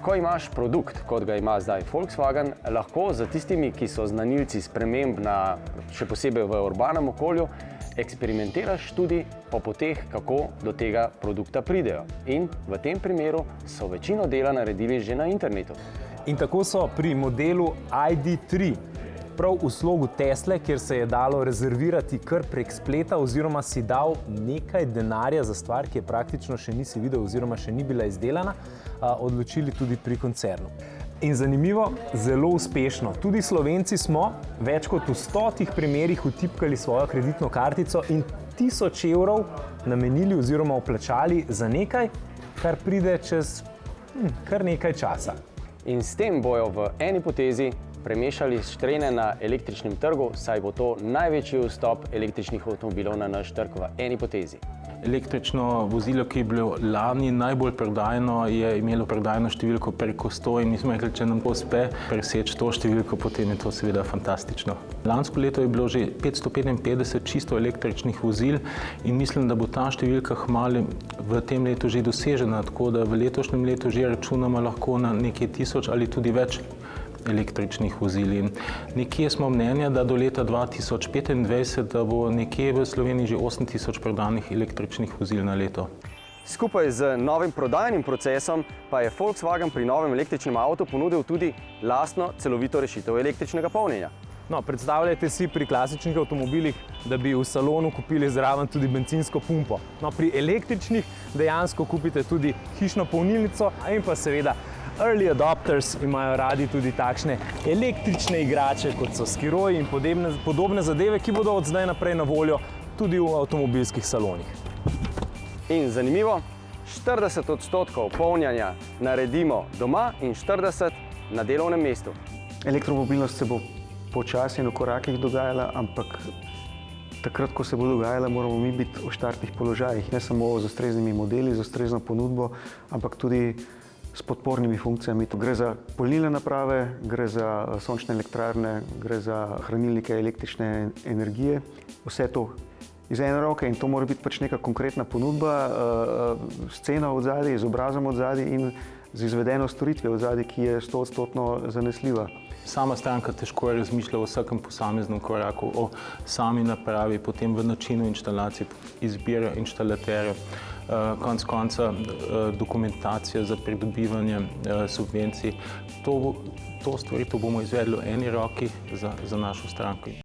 Ko imaš produkt, kot ga ima zdaj Volkswagen, lahko za tistimi, ki so znanilci sprememb še posebej v urbanem okolju, eksperimentiraš tudi po poteh, kako do tega produkta pridejo. In v tem primeru so večino dela naredili že na internetu. In tako so pri modelu ID.3, prav v slogu Tesle, kjer se je dalo rezervirati kar prek spleta oziroma si dal nekaj denarja za stvar, ki je praktično še nisi videl oziroma še ni bila izdelana, odločili tudi pri koncernu. In zanimivo, zelo uspešno. Tudi Slovenci smo več kot v 100 primerih vtipkali svojo kreditno kartico in 1000 evrov namenili oziroma vplačali za nekaj, kar pride čez kar nekaj časa. In s tem bojo v eni potezi premešali štrene na električnem trgu, saj bo to največji vstop električnih avtomobilov na naš trg v eni potezi. Električno vozilo, ki je bilo lani najbolj prodajno, je imelo prodajno številko preko 100 in mi smo rekli, če nam uspe preseči to številko, potem je to seveda fantastično. Lansko leto je bilo že 555 čisto električnih vozil in mislim, da bo ta številka kmalu v tem letu že dosežena, tako da v letošnjem letu že računamo lahko na nekaj 1000 ali tudi več električnih vozil. In nekje smo mnenja, da do leta 2025 da bo nekje v Sloveniji že 8000 prodanih električnih vozil na leto. Skupaj z novim prodajnim procesom pa je Volkswagen pri novem električnem avtu ponudil tudi lastno celovito rešitev električnega polnjenja. No, predstavljajte si pri klasičnih avtomobilih, da bi v salonu kupili zraven tudi bencinsko pumpo. No, pri električnih dejansko kupite tudi hišno polnilnico in pa seveda early adopters imajo radi tudi takšne električne igrače, kot so skiroji in podobne zadeve, ki bodo od zdaj naprej na voljo tudi v avtomobilskih salonih. In zanimivo, 40% polnjenja naredimo doma in 40% na delovnem mestu. Elektromobilnost se bo počasi in v korakih dogajala, ampak takrat, ko se bo dogajala, moramo mi biti v štartnih položajih, ne samo z ustreznimi modeli, z ustrezno ponudbo, ampak tudi s podpornimi funkcijami. Gre za polnilne naprave, gre za sončne elektrarne, gre za hranilnike električne energije. Vse to iz ene roke in to mora biti pač neka konkretna ponudba, s ceno od zadaj, z obrazom od zadaj in z izvedeno storitvijo od zadaj, ki je 100% zanesljiva. Sama stranka težko razmišlja o vsakem posameznem koraku, o sami napravi, potem v načinu inštalacije, izbire inštalaterja, konec konca dokumentacija za pridobivanje subvencij. To storitev bomo izvedli v eni roki za našo stranko.